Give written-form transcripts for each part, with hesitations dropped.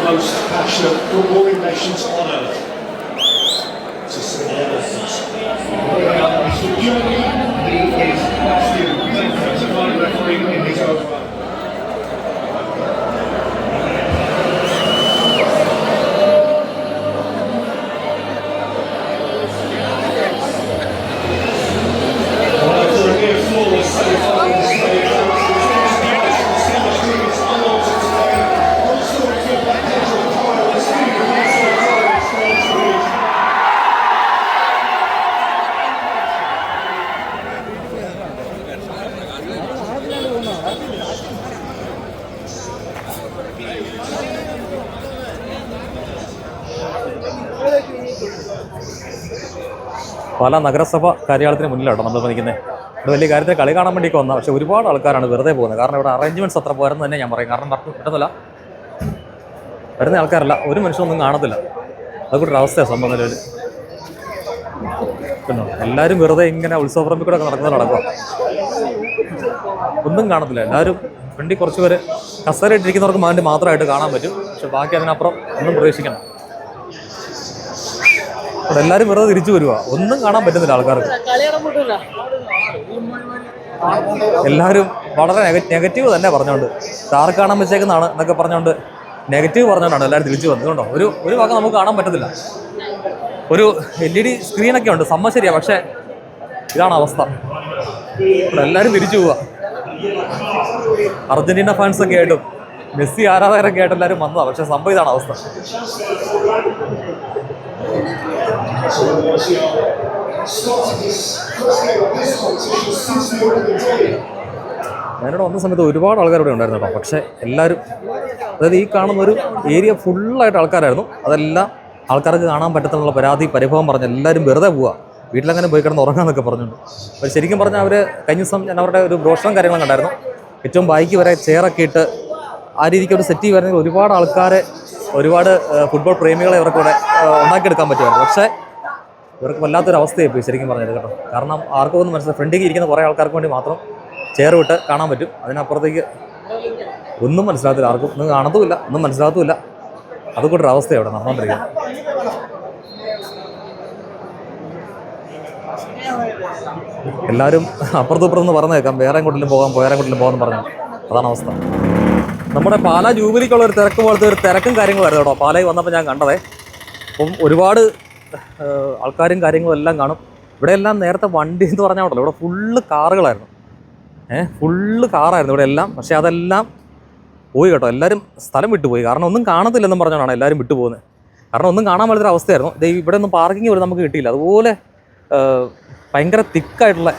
most passionate footballing nations on earth. To see the elephants. Mr. Germany, he is Bastian Benford, a fine referee in his own right. പാല നഗരസഭ കാര്യാലയത്തിന് മുന്നിലാണ് നമ്മളിപ്പോൾ നിൽക്കുന്നത്. ഇവിടെ വലിയ കാര്യത്തിൽ കളി കാണാൻ വേണ്ടിയൊക്കെ വന്നാൽ പക്ഷേ ഒരുപാട് ആൾക്കാരാണ് വെറുതെ പോകുന്നത്. കാരണം ഇവിടെ അറേഞ്ച്മെൻറ്റ്സ് അത്ര പോരെന്ന് തന്നെ ഞാൻ പറയും. കാരണം പറ്റുന്നില്ല, വരുന്ന ആൾക്കാരല്ല, ഒരു മനുഷ്യനൊന്നും കാണത്തില്ല. അതൊക്കെ ഒരു അവസ്ഥയാണ് സംഭവം നിലവിൽ. പിന്നെ എല്ലാവരും വെറുതെ ഇങ്ങനെ ഉത്സവപ്പറമ്പിൽ കൂടെ നടക്കുന്നത് നടക്കുക, ഒന്നും കാണത്തില്ല. എല്ലാവരും ഫ്രണ്ടിൽ കുറച്ച് പേര് കസേര ഇട്ടിരിക്കുന്നവർക്ക് വേണ്ടി മാത്രമായിട്ട് കാണാൻ പറ്റും. പക്ഷെ ബാക്കി അതിനപ്പുറം ഒന്നും പ്രതീക്ഷിക്കണം. ഇവിടെ എല്ലാവരും വെറുതെ തിരിച്ചു വരുക, ഒന്നും കാണാൻ പറ്റുന്നില്ല ആൾക്കാർക്ക്. എല്ലാവരും വളരെ നെഗറ്റീവ് തന്നെ പറഞ്ഞുകൊണ്ട് സ്റ്റാർ കാണാൻ വെച്ചേക്കുന്നതാണ് എന്നൊക്കെ പറഞ്ഞുകൊണ്ട് നെഗറ്റീവ് പറഞ്ഞുകൊണ്ടാണ് എല്ലാവരും തിരിച്ചു വന്നത്. കേട്ടോ, ഒരു ഭാഗം നമുക്ക് കാണാൻ പറ്റത്തില്ല. ഒരു LED സ്ക്രീനൊക്കെ ഉണ്ട്, സംഭവം ശരിയാണ്. പക്ഷേ ഇതാണ് അവസ്ഥ. ഇവിടെ എല്ലാവരും തിരിച്ചു പോവുക. അർജന്റീന ഫാൻസൊക്കെ ആയിട്ടും മെസ്സി ആരാധകരൊക്കെ ആയിട്ട് എല്ലാവരും വന്നതാണ്. പക്ഷേ സംഭവം ഇതാണ് അവസ്ഥ. ഞാനിവിടെ വന്ന സമയത്ത് ഒരുപാട് ആൾക്കാർ ഇവിടെ ഉണ്ടായിരുന്നു കേട്ടോ. പക്ഷേ എല്ലാവരും, അതായത് ഈ കാണുന്ന ഒരു ഏരിയ ഫുള്ളായിട്ട് ആൾക്കാരായിരുന്നു. അതെല്ലാം ആൾക്കാർക്ക് കാണാൻ പറ്റത്തുള്ള പരാതി പരിഭവം പറഞ്ഞ് എല്ലാവരും വെറുതെ പോവുക, വീട്ടിലങ്ങനെ പോയി കിടന്ന് ഉറങ്ങാമെന്നൊക്കെ പറഞ്ഞുകൊണ്ട്. അപ്പോൾ ശരിക്കും പറഞ്ഞാൽ അവർ കഴിഞ്ഞ ദിവസം ഞാൻ അവരുടെ ഒരു ബ്രോഷറും കാര്യങ്ങളും കണ്ടായിരുന്നു. ഏറ്റവും ബൈക്ക് വരെ ചെയറൊക്കെ ഇട്ട് ആ രീതിക്ക് ഒരു സെറ്റ് വരുന്നെങ്കിൽ ഒരുപാട് ആൾക്കാരെ, ഒരുപാട് ഫുട്ബോൾ പ്രേമികളെ ഇവർക്ക് ഇവിടെ ഉണ്ടാക്കിയെടുക്കാൻ പറ്റുമായിരുന്നു. പക്ഷേ ഇവർക്ക് വല്ലാത്തൊരവസ്ഥയായി പോയി ശരിക്കും പറഞ്ഞത് കേട്ടോ. കാരണം ആർക്കും ഒന്നും മനസ്സിലായി, ഫ്രണ്ടിലേക്ക് ഇരിക്കുന്ന കുറേ ആൾക്കാർക്ക് വേണ്ടി മാത്രം ചെയർ വിട്ട് കാണാൻ പറ്റും. അതിനപ്പുറത്തേക്ക് ഒന്നും മനസ്സിലാകത്തില്ല ആർക്കും, ഒന്നും കാണത്തുമില്ല, ഒന്നും മനസ്സിലാകത്തുമില്ല. അതൊക്കെ ഒരു അവസ്ഥയാണ് ഇവിടെ നടന്നുകൊണ്ടിരിക്കുന്നത്. എല്ലാവരും അപ്പുറത്തും പറഞ്ഞേക്കാം വേറെ എങ്ങോട്ടിലും പോകാൻ പോകാമെന്ന് പറഞ്ഞു. അതാണ് അവസ്ഥ. നമ്മുടെ പാല ജൂബിലിക്കുള്ള ഒരു തിരക്ക് പോലത്തെ ഒരു തിരക്കും കാര്യങ്ങളുമായിരുന്നു കേട്ടോ പാലയിൽ വന്നപ്പോൾ ഞാൻ കണ്ടതേ. അപ്പം ഒരുപാട് ആൾക്കാരും കാര്യങ്ങളും എല്ലാം കാണും. ഇവിടെ എല്ലാം നേരത്തെ വണ്ടി എന്ന് പറഞ്ഞാൽ ഉണ്ടല്ലോ, ഇവിടെ ഫുള്ള് കാറുകളായിരുന്നു. ഫുള്ള് കാറായിരുന്നു ഇവിടെ എല്ലാം. പക്ഷേ അതെല്ലാം പോയി കേട്ടോ, എല്ലാവരും സ്ഥലം വിട്ടുപോയി. കാരണം ഒന്നും കാണത്തില്ലെന്നും പറഞ്ഞാണ് എല്ലാവരും വിട്ടുപോകുന്നത്. കാരണം ഒന്നും കാണാൻ പറ്റാത്ത അവസ്ഥയായിരുന്നു. ഇവിടെ ഒന്നും പാർക്കിംഗ് പോലും നമുക്ക് കിട്ടിയില്ല. അതുപോലെ ഭയങ്കര തിക്കായിട്ടുള്ള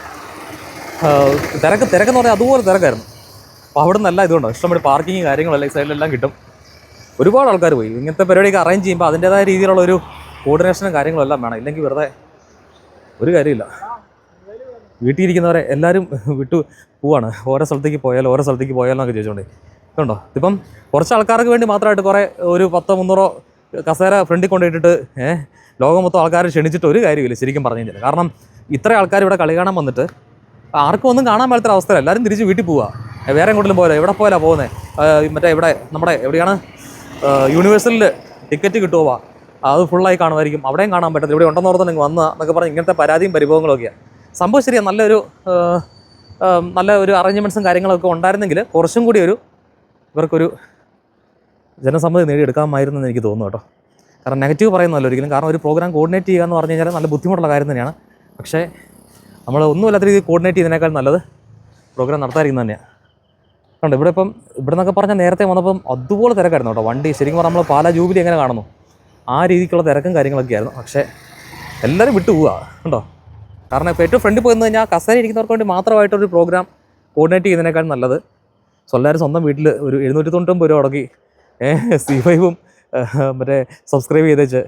തിരക്കെന്ന് പറഞ്ഞാൽ അതുപോലെ തിരക്കായിരുന്നു. അപ്പോൾ അവിടെ നിന്നല്ല ഇതുകൊണ്ടോ ഇഷ്ടംപോലെ പാർക്കിങ് കാര്യങ്ങളെല്ലാം ഈ സൈഡിലെല്ലാം കിട്ടും. ഒരുപാട് ആൾക്കാർ പോയി. ഇങ്ങനത്തെ പരിപാടിയൊക്കെ അറേഞ്ച് ചെയ്യുമ്പോൾ അതിൻ്റേതായ രീതിയിലുള്ള ഒരു കോർഡിനേഷനും കാര്യങ്ങളും എല്ലാം വേണം. ഇല്ലെങ്കിൽ വെറുതെ ഒരു കാര്യമില്ല. വീട്ടിൽ ഇരിക്കുന്നവരെ എല്ലാവരും വിട്ടു പോവാണ്. ഓരോ സ്ഥലത്തേക്ക് പോയാലോ എന്നൊക്കെ ചോദിച്ചോണ്ടേ കണ്ടോ. ഇപ്പം കുറച്ച് ആൾക്കാർക്ക് വേണ്ടി മാത്രമായിട്ട് കുറേ ഒരു 100-300 കസേര ഫ്രണ്ടിൽ കൊണ്ടിട്ടിട്ട് ലോകം മൊത്തം ആൾക്കാർ ക്ഷണിച്ചിട്ട് ഒരു കാര്യമില്ല ശരിക്കും പറഞ്ഞു കഴിഞ്ഞാൽ. കാരണം ഇത്ര ആൾക്കാർ ഇവിടെ കളി കാണാൻ വന്നിട്ട് ആർക്കും ഒന്നും കാണാൻ പറ്റാത്ത അവസ്ഥയില്ല. എല്ലാവരും തിരിച്ച് വീട്ടിൽ പോവുക. വേറെ എങ്ങോട്ടും പോയാലോ, എവിടെ പോയാലാണ് പോകുന്നത്? മറ്റേ ഇവിടെ നമ്മുടെ എവിടെയാണ് യൂണിവേഴ്സലിൽ ടിക്കറ്റ് കിട്ടുമോ, അത് ഫുള്ളായി കാണുമായിരിക്കും. അവിടെയും കാണാൻ പറ്റത്തില്ല. ഇവിടെ ഉണ്ടെന്ന് ഓർത്തുണ്ടെങ്കിൽ വന്ന എന്നൊക്കെ പറഞ്ഞ് ഇങ്ങനത്തെ പരാതിയും പരിഭവങ്ങളൊക്കെയാണ്. സംഭവം ശരിയാണ്. നല്ല ഒരു അറേഞ്ച്മെൻറ്റ്സും കാര്യങ്ങളൊക്കെ ഉണ്ടായിരുന്നെങ്കിൽ കുറച്ചും കൂടി ഇവർക്കൊരു ജനസമ്മതി നേടിയെടുക്കാമായിരുന്നു എന്ന് എനിക്ക് തോന്നുന്നു കേട്ടോ. കാരണം നെഗറ്റീവ് പറയുന്നതല്ല ഒരിക്കലും. കാരണം ഒരു പ്രോഗ്രാം കോർഡിനേറ്റ് ചെയ്യുക എന്ന് പറഞ്ഞു കഴിഞ്ഞാൽ നല്ല ബുദ്ധിമുട്ടുള്ള കാര്യം തന്നെയാണ്. പക്ഷേ നമ്മൾ ഒന്നുമില്ലാത്ത രീതിയിൽ കോർഡിനേറ്റ് ചെയ്യുന്നതിനേക്കാൾ നല്ലത് പ്രോഗ്രാം നടത്താതിരിക്കുന്നത് തന്നെയാണ്. കണ്ടോ ഇവിടെ നിന്നൊക്കെ പറഞ്ഞാൽ നേരത്തെ വന്നപ്പം അതുപോലെ തിരക്കായിരുന്നു കേട്ടോ. വണ്ടി ശരിക്കും പറഞ്ഞാൽ നമ്മൾ പാല ജൂബിലി എങ്ങനെ കാണുന്നു ആ രീതിക്കുള്ള തിരക്കും കാര്യങ്ങളൊക്കെ ആയിരുന്നു. പക്ഷേ എല്ലാവരും വിട്ടു പോവുക കണ്ടോ. കാരണം ഇപ്പോൾ ഏറ്റവും ഫ്രണ്ടിൽ പോയെന്ന് കഴിഞ്ഞാൽ കസേര ഇരിക്കുന്നവർക്ക് വേണ്ടി മാത്രമായിട്ടൊരു പ്രോഗ്രാം കോർഡിനേറ്റ് ചെയ്യുന്നതിനേക്കാൾ നല്ലത് എല്ലാവരും സ്വന്തം വീട്ടിൽ ഒരു 799 രൂപ മുടക്കി C5ഉം മറ്റേ സബ്സ്ക്രൈബ് ചെയ്തേച്ച്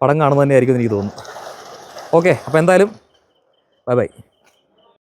പടം കാണുന്നത് തന്നെയായിരിക്കും എനിക്ക് തോന്നുന്നു. ഓക്കെ, അപ്പോൾ എന്തായാലും ബൈ.